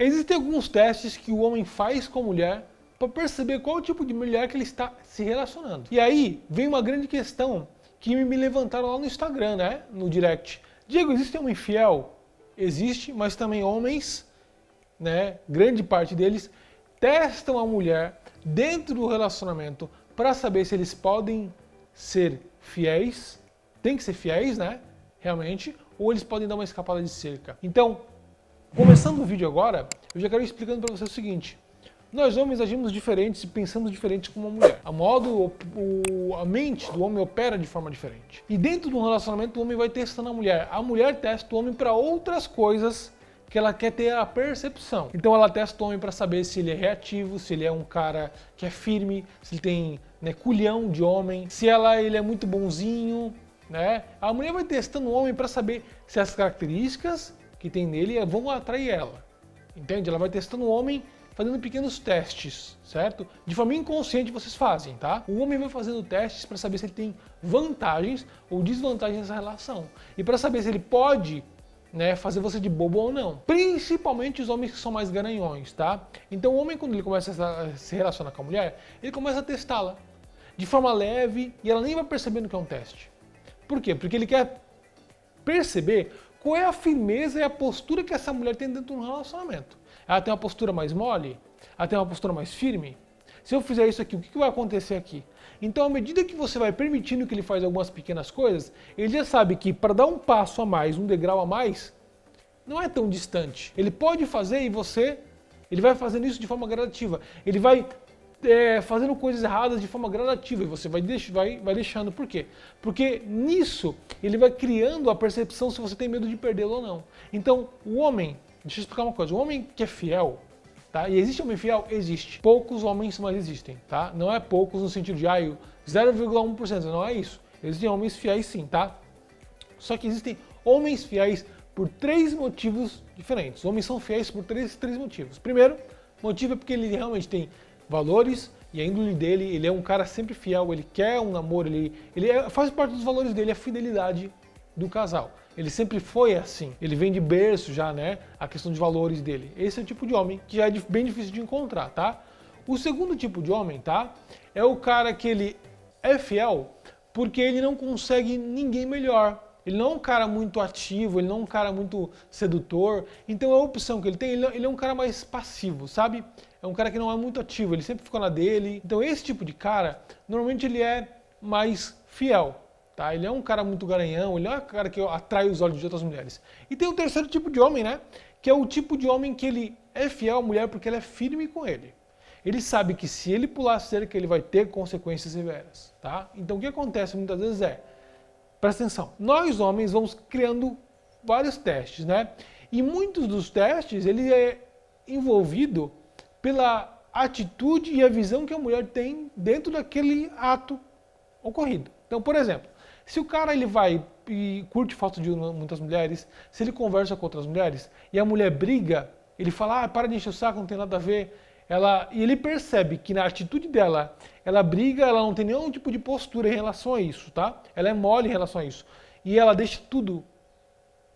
Existem alguns testes que o homem faz com a mulher para perceber qual o tipo de mulher que ele está se relacionando. E aí vem uma grande questão que me levantaram lá no Instagram, né? No direct. Diego, existe homem fiel? Existe, mas também homens, né? Grande parte deles testam a mulher dentro do relacionamento para saber se eles podem ser fiéis, tem que ser fiéis, né? Realmente, ou eles podem dar uma escapada de cerca. Então, começando o vídeo agora, eu já quero ir explicando para você o seguinte. Nós homens agimos diferentes e pensamos diferentes como uma mulher. A mente do homem opera de forma diferente. E dentro de um relacionamento, o homem vai testando a mulher. A mulher testa o homem para outras coisas que ela quer ter a percepção. Então ela testa o homem para saber se ele é reativo, se ele é um cara que é firme, se ele tem, né, culhão de homem, se ele é muito bonzinho, né? A mulher vai testando o homem para saber se as características que tem nele vão atrair ela. Entende? Ela vai testando o homem, fazendo pequenos testes, certo? De forma inconsciente vocês fazem, tá? O homem vai fazendo testes para saber se ele tem vantagens ou desvantagens nessa relação. E para saber se ele pode, né, fazer você de bobo ou não. Principalmente os homens que são mais garanhões, tá? Então o homem, quando ele começa a se relacionar com a mulher, ele começa a testá-la de forma leve e ela nem vai percebendo que é um teste. Por quê? Porque ele quer perceber qual é a firmeza e a postura que essa mulher tem dentro de um relacionamento. Ela tem uma postura mais mole? Ela tem uma postura mais firme? Se eu fizer isso aqui, o que vai acontecer aqui? Então, à medida que você vai permitindo que ele faça algumas pequenas coisas, ele já sabe que para dar um passo a mais, um degrau a mais, não é tão distante. Ele pode fazer e ele vai fazendo isso de forma gradativa. Ele vai fazendo coisas erradas de forma gradativa e você vai deixando. Por quê? Porque nisso ele vai criando a percepção se você tem medo de perdê-lo ou não. Então, o homem, deixa eu explicar uma coisa, o homem que é fiel, tá? E existe homem fiel? Existe. Poucos homens, mas existem, tá? Não é poucos no sentido de 0,1%, não é isso. Existem homens fiéis sim, tá? Só que existem homens fiéis por 3 motivos diferentes. Os homens são fiéis por três motivos. Primeiro motivo é porque ele realmente tem valores e a índole dele, ele é um cara sempre fiel, ele quer um namoro, faz parte dos valores dele, a fidelidade do casal. Ele sempre foi assim, ele vem de berço já, né, a questão de valores dele. Esse é o tipo de homem que já é bem difícil de encontrar, tá? O segundo tipo de homem, tá, é o cara que ele é fiel porque ele não consegue ninguém melhor. Ele não é um cara muito ativo, ele não é um cara muito sedutor. Então a opção que ele tem, ele é um cara mais passivo, sabe? É um cara que não é muito ativo, ele sempre fica na dele. Então esse tipo de cara, normalmente ele é mais fiel, tá? Ele é um cara muito garanhão, ele não é um cara que atrai os olhos de outras mulheres. E tem o terceiro tipo de homem, né? Que é o tipo de homem que ele é fiel à mulher porque ela é firme com ele. Ele sabe que se ele pular a cerca, ele vai ter consequências severas, tá? Então o que acontece muitas vezes presta atenção, nós homens vamos criando vários testes, né? E muitos dos testes, ele é envolvido pela atitude e a visão que a mulher tem dentro daquele ato ocorrido. Então, por exemplo, se o cara ele vai e curte foto de muitas mulheres, se ele conversa com outras mulheres e a mulher briga, ele fala, para de encher o saco, não tem nada a ver. E ele percebe que na atitude dela, ela briga, ela não tem nenhum tipo de postura em relação a isso, tá? Ela é mole em relação a isso. E ela deixa tudo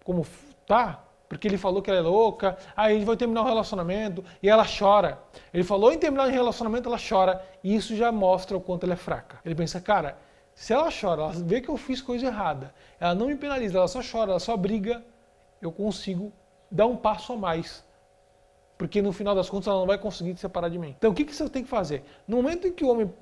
como tá, porque ele falou que ela é louca, aí ele vai terminar o relacionamento e ela chora. Ele falou em terminar o relacionamento, ela chora, e isso já mostra o quanto ela é fraca. Ele pensa, cara, se ela chora, ela vê que eu fiz coisa errada, ela não me penaliza, ela só chora, ela só briga, eu consigo dar um passo a mais. Porque no final das contas ela não vai conseguir se separar de mim. Então o que você tem que fazer? No momento em que o homem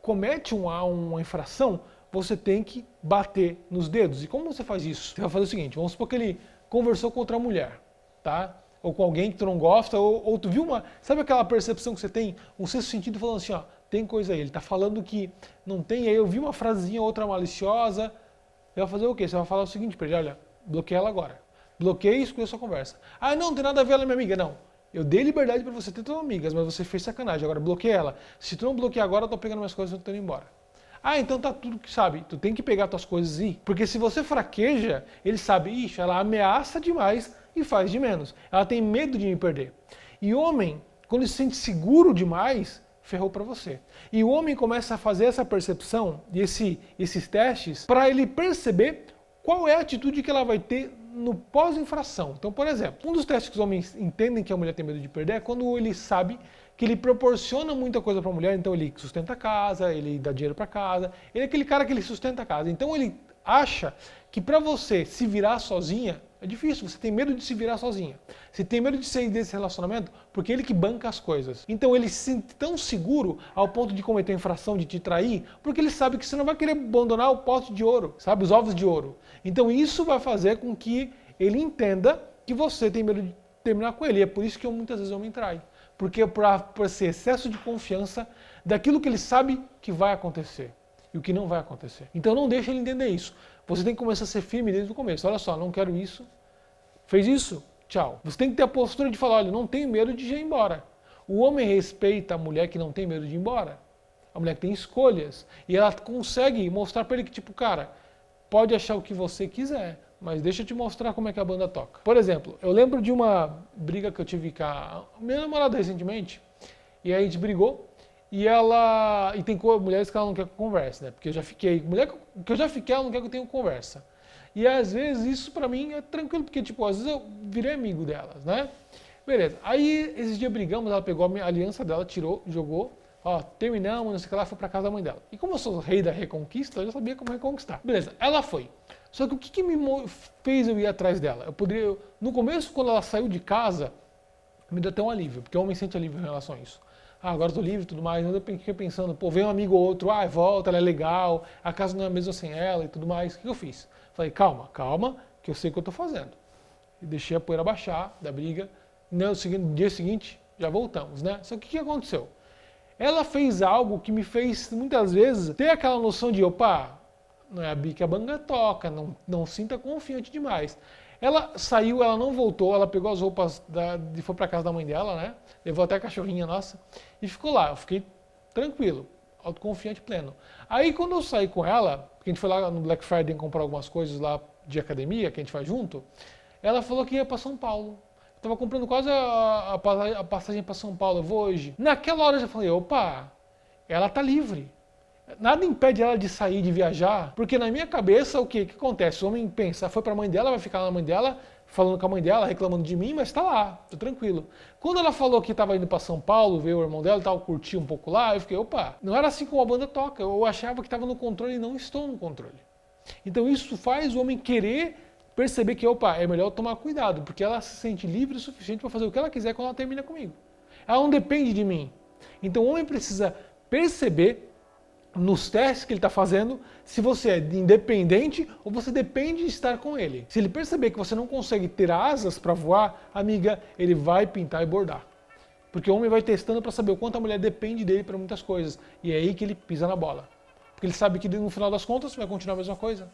comete uma infração, você tem que bater nos dedos. E como você faz isso? Você vai fazer o seguinte, vamos supor que ele conversou com outra mulher, tá? Ou com alguém que tu não gosta, ou tu viu sabe aquela percepção que você tem? Um sexto sentido falando assim, ó, tem coisa aí, ele tá falando que não tem, aí eu vi uma frasezinha, outra maliciosa, você vai fazer o quê? Você vai falar o seguinte pra ele, olha, bloqueia ela agora. Bloqueia e exclui a sua conversa. Ah, não tem nada a ver, ela é minha amiga. Não. Eu dei liberdade para você ter tuas amigas, mas você fez sacanagem. Agora bloqueia ela. Se tu não bloquear agora, eu tô pegando minhas coisas e tô indo embora. Ah, então tá tudo que sabe. Tu tem que pegar tuas coisas e ir. Porque se você fraqueja, ele sabe, ixi, ela ameaça demais e faz de menos. Ela tem medo de me perder. E homem, quando ele se sente seguro demais, ferrou para você. E o homem começa a fazer essa percepção e esses testes para ele perceber qual é a atitude que ela vai ter no pós-infração. Então, por exemplo, um dos testes que os homens entendem que a mulher tem medo de perder é quando ele sabe que ele proporciona muita coisa para a mulher, então ele sustenta a casa, ele dá dinheiro para casa, ele é aquele cara que ele sustenta a casa. Então ele acha que para você se virar sozinha, é difícil, você tem medo de se virar sozinha. Você tem medo de sair desse relacionamento porque ele que banca as coisas. Então ele se sente tão seguro ao ponto de cometer a infração, de te trair, porque ele sabe que você não vai querer abandonar o pote de ouro, sabe? Os ovos de ouro. Então isso vai fazer com que ele entenda que você tem medo de terminar com ele. E é por isso que muitas vezes eu me trai. Porque por esse excesso de confiança daquilo que ele sabe que vai acontecer e o que não vai acontecer. Então não deixa ele entender isso. Você tem que começar a ser firme desde o começo. Olha só, não quero isso. Fez isso? Tchau. Você tem que ter a postura de falar, olha, não tenho medo de ir embora. O homem respeita a mulher que não tem medo de ir embora. A mulher que tem escolhas. E ela consegue mostrar para ele que, tipo, cara, pode achar o que você quiser, mas deixa eu te mostrar como é que a banda toca. Por exemplo, eu lembro de uma briga que eu tive com a minha namorada recentemente, e aí a gente brigou, e tem mulheres que ela não quer que eu converse, né? Porque eu já fiquei, mulher que eu já fiquei, ela não quer que eu tenha conversa. E às vezes isso pra mim é tranquilo, porque tipo, às vezes eu virei amigo delas, né? Beleza. Aí esses dias brigamos, ela pegou a aliança dela, tirou, jogou, ó, terminamos, não sei o que lá, foi pra casa da mãe dela. E como eu sou o rei da reconquista, eu já sabia como reconquistar. Beleza, ela foi. Só que o que me fez eu ir atrás dela? No começo, quando ela saiu de casa, me deu até um alívio, porque o homem sente alívio em relação a isso. Ah, agora eu tô livre e tudo mais. Eu fiquei pensando, pô, vem um amigo ou outro, volta, ela é legal, a casa não é a mesma sem ela e tudo mais. O que eu fiz? Falei, calma, que eu sei o que eu tô fazendo. E deixei a poeira baixar da briga. No dia seguinte, já voltamos, né? Só que o que aconteceu? Ela fez algo que me fez, muitas vezes, ter aquela noção de, opa, não é a Bi que a banda toca, não sinta confiante demais. Ela saiu, ela não voltou, ela pegou as roupas e foi para casa da mãe dela, né? Levou até a cachorrinha nossa e ficou lá. Eu fiquei tranquilo, autoconfiante pleno. Aí quando eu saí com ela, porque a gente foi lá no Black Friday comprar algumas coisas lá de academia, que a gente faz junto, ela falou que ia para São Paulo. Eu tava comprando quase a passagem para São Paulo, eu vou hoje. Naquela hora eu já falei, opa, ela tá livre. Nada impede ela de sair, de viajar, porque na minha cabeça o que acontece? O homem pensa, foi para a mãe dela, vai ficar lá na mãe dela, falando com a mãe dela, reclamando de mim, mas está lá, tô tranquilo. Quando ela falou que estava indo para São Paulo, ver o irmão dela e tal, curtir um pouco lá, eu fiquei, opa, não era assim como a banda toca, eu achava que estava no controle e não estou no controle. Então isso faz o homem querer perceber que, opa, é melhor eu tomar cuidado, porque ela se sente livre o suficiente para fazer o que ela quiser quando ela termina comigo. Ela não depende de mim. Então o homem precisa perceber nos testes que ele está fazendo, se você é independente ou você depende de estar com ele. Se ele perceber que você não consegue ter asas para voar, amiga, ele vai pintar e bordar. Porque o homem vai testando para saber o quanto a mulher depende dele para muitas coisas. E é aí que ele pisa na bola. Porque ele sabe que no final das contas vai continuar a mesma coisa.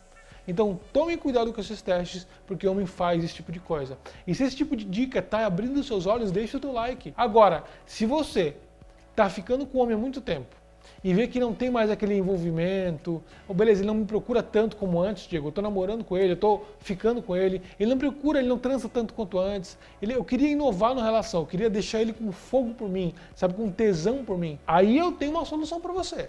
Então tome cuidado com esses testes, porque o homem faz esse tipo de coisa. E se esse tipo de dica está abrindo os seus olhos, deixa o teu like. Agora, se você está ficando com o homem há muito tempo, e ver que não tem mais aquele envolvimento, ou beleza, ele não me procura tanto como antes, Diego, eu tô namorando com ele, eu tô ficando com ele, ele não procura, ele não transa tanto quanto antes, eu queria inovar na relação, eu queria deixar ele com fogo por mim, sabe, com tesão por mim. Aí eu tenho uma solução para você.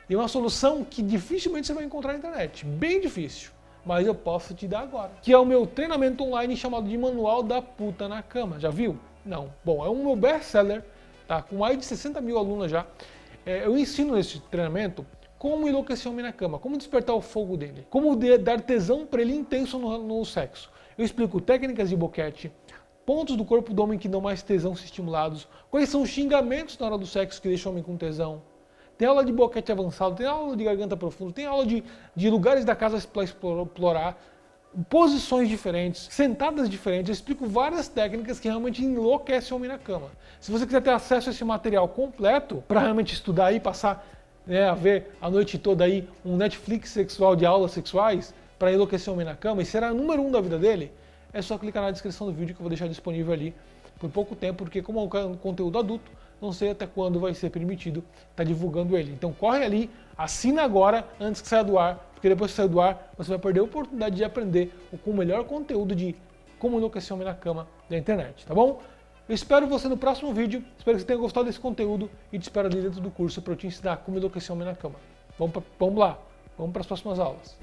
E uma solução que dificilmente você vai encontrar na internet, bem difícil, mas eu posso te dar agora. Que é o meu treinamento online chamado de Manual da Puta na Cama, já viu? Não. Bom, é um meu best-seller, tá, com mais de 60 mil alunos já. Eu ensino nesse treinamento como enlouquecer o homem na cama, como despertar o fogo dele, como dar tesão para ele intenso no sexo. Eu explico técnicas de boquete, pontos do corpo do homem que dão mais tesão se estimulados, quais são os xingamentos na hora do sexo que deixam o homem com tesão. Tem aula de boquete avançado, tem aula de garganta profunda, tem aula de lugares da casa para explorar, posições diferentes, sentadas diferentes. Eu explico várias técnicas que realmente enlouquecem o homem na cama. Se você quiser ter acesso a esse material completo, para realmente estudar e passar, a ver a noite toda aí um Netflix sexual de aulas sexuais, para enlouquecer o homem na cama, e será número 1 da vida dele, é só clicar na descrição do vídeo que eu vou deixar disponível ali por pouco tempo, porque como é um conteúdo adulto, não sei até quando vai ser permitido estar divulgando ele. Então corre ali, assina agora, antes que saia do ar, porque depois que sair do ar, você vai perder a oportunidade de aprender com o melhor conteúdo de como enlouquecer o homem na cama da internet, tá bom? Eu espero você no próximo vídeo, espero que você tenha gostado desse conteúdo e te espero ali dentro do curso para eu te ensinar como enlouquecer o homem na cama. Vamos lá, vamos para as próximas aulas.